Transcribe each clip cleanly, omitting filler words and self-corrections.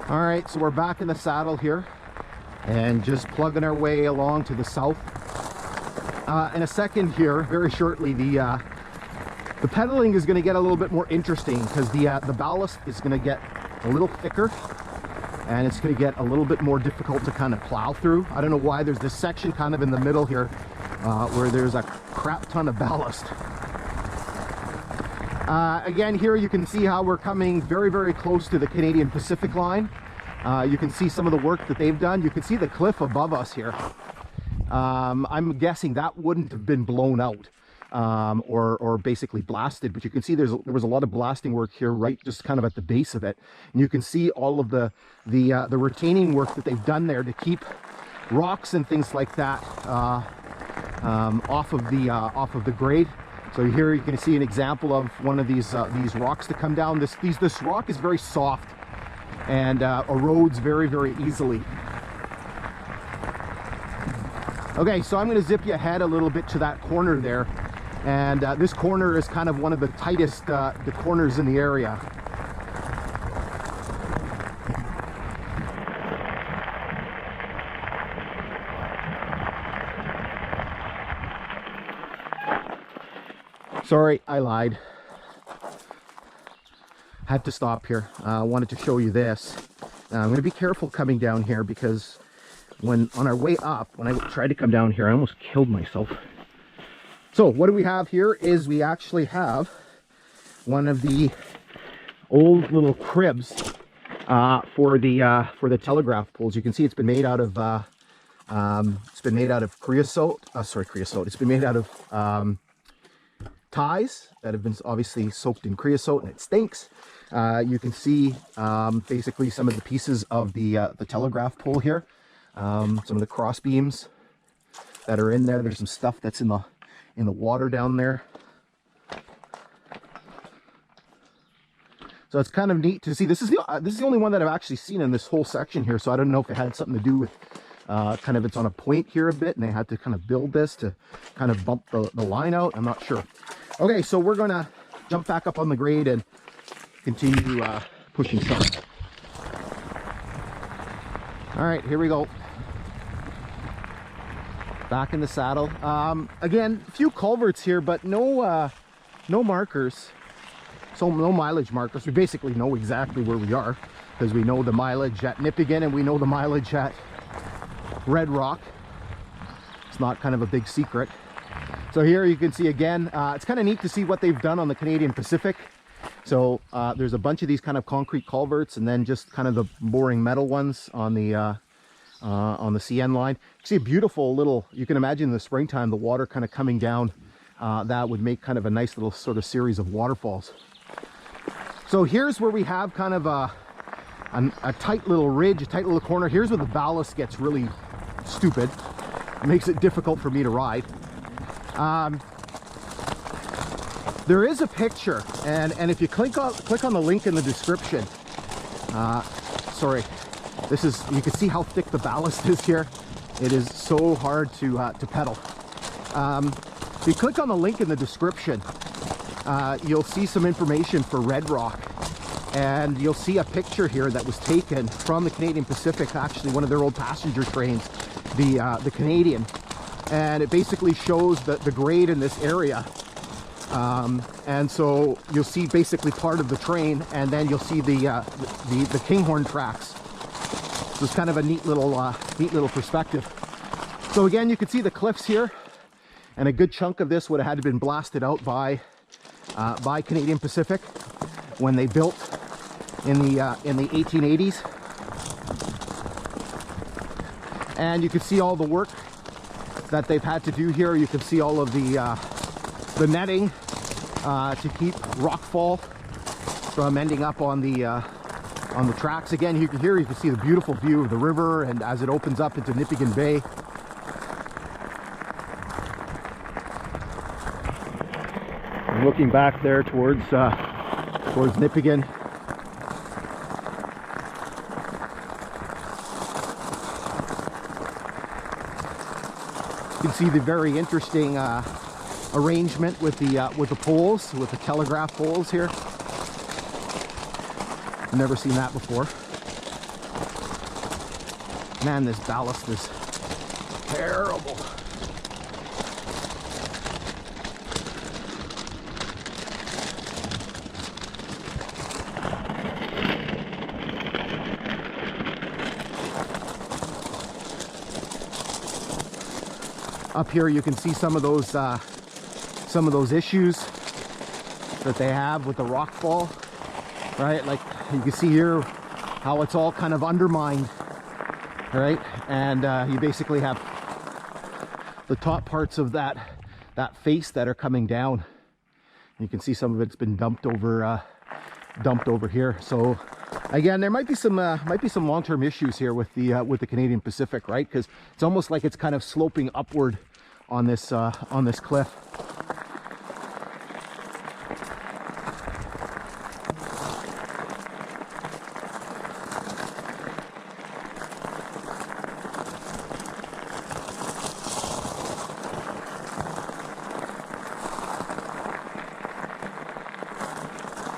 All right, so we're back in the saddle here and just plugging our way along to the south. In a second here, very shortly, the pedaling is going to get a little bit more interesting because the ballast is going to get a little thicker and it's going to get a little bit more difficult to kind of plow through. I don't know why there's this section kind of in the middle here where there's a crap ton of ballast. Again, here you can see how we're coming very, very close to the Canadian Pacific line. You can see some of the work that they've done. You can see the cliff above us here. I'm guessing that wouldn't have been blown out or basically blasted, but you can see there was a lot of blasting work here, right just kind of at the base of it. And you can see all of the retaining work that they've done there to keep rocks and things like that off of the grade. So here you can see an example of one of these rocks that come down. This rock is very soft and erodes very, very easily. Okay, so I'm going to zip you ahead a little bit to that corner there, and this corner is kind of one of the tightest the corners in the area. Sorry, I lied. Had to stop here. I wanted to show you this. I'm going to be careful coming down here because on our way up, when I tried to come down here, I almost killed myself. So what do we have here is we actually have one of the old little cribs for the telegraph poles. You can see it's been made out of creosote. It's been made out of ties that have been obviously soaked in creosote, and it stinks. You can see basically some of the pieces of the telegraph pole here, some of the cross beams that are in there. There's some stuff that's in the water down there. So it's kind of neat to see. This is the only one that I've actually seen in this whole section here. So I don't know if it had something to do with kind of it's on a point here a bit, and they had to kind of build this to kind of bump the line out. I'm not sure. Okay, so we're gonna jump back up on the grade and continue pushing some. All right, here we go. Back in the saddle. Again, a few culverts here, but no markers. So no mileage markers. We basically know exactly where we are because we know the mileage at Nipigon and we know the mileage at Red Rock. It's not kind of a big secret. So here you can see again, it's kind of neat to see what they've done on the Canadian Pacific. So there's a bunch of these kind of concrete culverts and then just kind of the boring metal ones on the CN line. You see a beautiful little, you can imagine in the springtime, the water kind of coming down, that would make kind of a nice little sort of series of waterfalls. So here's where we have kind of a tight little ridge, a tight little corner. Here's where the ballast gets really stupid. It makes it difficult for me to ride. There is a picture, and if you click on the link in the description, sorry, you can see how thick the ballast is here. It is so hard to pedal. If you click on the link in the description, you'll see some information for Red Rock, and you'll see a picture here that was taken from the Canadian Pacific, actually one of their old passenger trains, the Canadian, and it basically shows the grade in this area. And so you'll see basically part of the train, and then you'll see the Kinghorn tracks. So it's kind of a neat little perspective. So again, you can see the cliffs here, and a good chunk of this would have had to been blasted out by Canadian Pacific when they built in the 1880s. And you can see all the work that they've had to do here. You can see all of the netting to keep rockfall from ending up on the tracks. Again, you can see the beautiful view of the river, and as it opens up into Nipigon Bay. And looking back there towards Nipigon. You can see the very interesting arrangement with the poles, with the telegraph poles here. I've never seen that before. Man, this ballast is terrible. Up here you can see some of those issues that they have with the rock fall, right? Like you can see here how it's all kind of undermined, right? And you basically have the top parts of that face that are coming down. You can see some of it's been dumped over here. So again, there might be some long-term issues here with the Canadian Pacific, right? Because it's almost like it's kind of sloping upward on this cliff.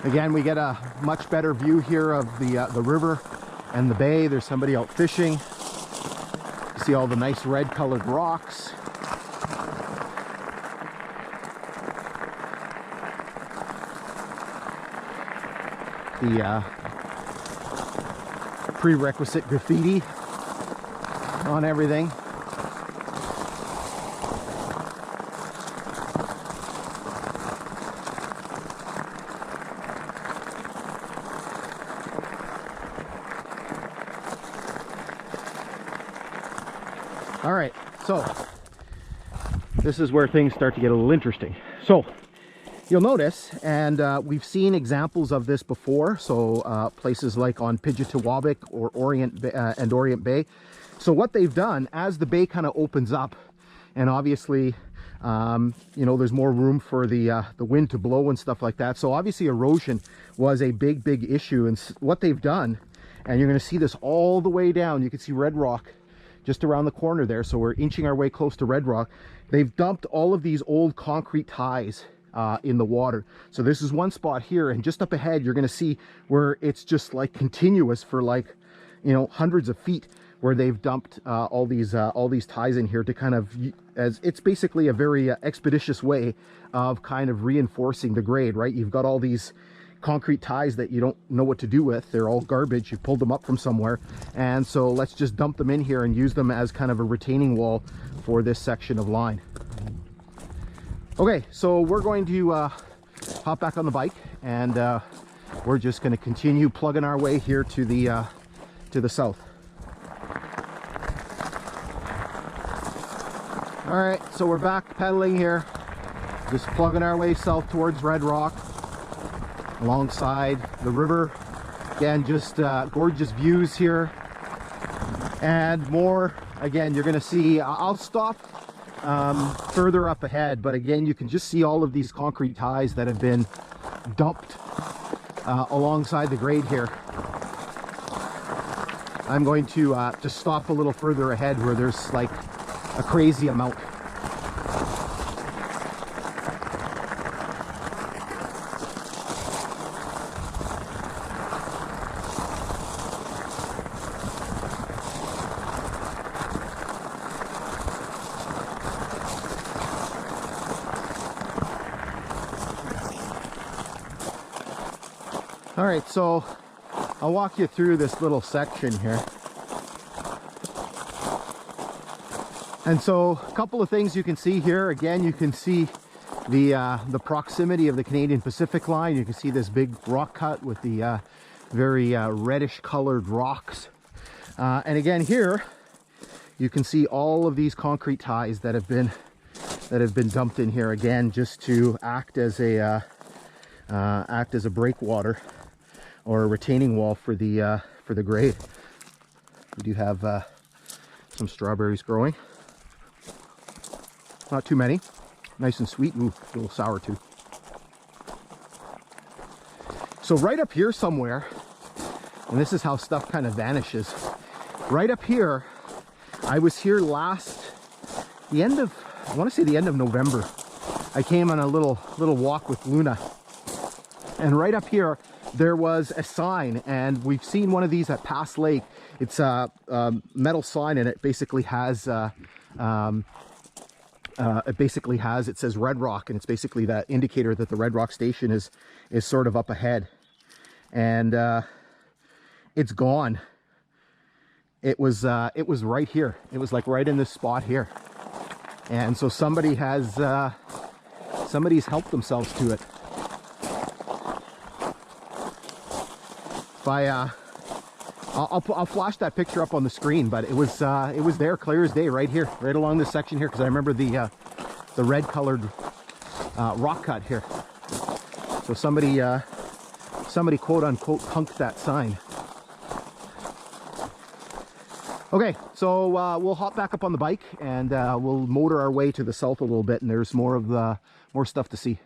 Again, we get a much better view here of the river and the bay. There's somebody out fishing. You see all the nice red colored rocks. The prerequisite graffiti on everything. All right, so this is where things start to get a little interesting. So you'll notice, and we've seen examples of this before, so places like on Pidgeotawabik or Orient Bay. So what they've done, as the bay kind of opens up, and obviously you know, there's more room for the wind to blow and stuff like that, so obviously erosion was a big issue. And what they've done, and you're going to see this all the way down, you can see Red Rock just around the corner there, so we're inching our way close to Red Rock. They've dumped all of these old concrete ties in the water. So this is one spot here, and just up ahead you're going to see where it's just like continuous for, like, you know, hundreds of feet, where they've dumped all these ties in here to kind of, as it's basically a very expeditious way of kind of reinforcing the grade, right? You've got all these concrete ties that you don't know what to do with. They're all garbage. You pulled them up from somewhere, and so let's just dump them in here and use them as kind of a retaining wall for this section of line. Okay, so we're going to hop back on the bike, and we're just going to continue plugging our way here to the south. All right, so we're back pedaling here, just plugging our way south towards Red Rock, alongside the river. Again, just gorgeous views here, and more. Again, you're going to see, I'll stop further up ahead, but again, you can just see all of these concrete ties that have been dumped alongside the grade here. I'm going to stop a little further ahead where there's like a crazy amount. All right, so I'll walk you through this little section here. And so a couple of things you can see here. Again, you can see the proximity of the Canadian Pacific line. You can see this big rock cut with the very reddish colored rocks. And again, here you can see all of these concrete ties that have been dumped in here, again, just to act as a breakwater or a retaining wall for the grade. We do have some strawberries growing. Not too many. Nice and sweet. Ooh, a little sour too. So right up here somewhere, and this is how stuff kind of vanishes. Right up here, I was here I want to say the end of November. I came on a little walk with Luna. And right up here, there was a sign, and we've seen one of these at Pass Lake. It's a metal sign, and it basically has it says Red Rock, and it's basically that indicator that the Red Rock station is sort of up ahead. And it's gone. It was right here. It was like right in this spot here. And so somebody's helped themselves to it. I'll flash that picture up on the screen, but it was there clear as day right here, right along this section here, because I remember the red colored rock cut here. So somebody quote unquote punked that sign. Okay, so we'll hop back up on the bike, and we'll motor our way to the south a little bit, and there's more stuff to see.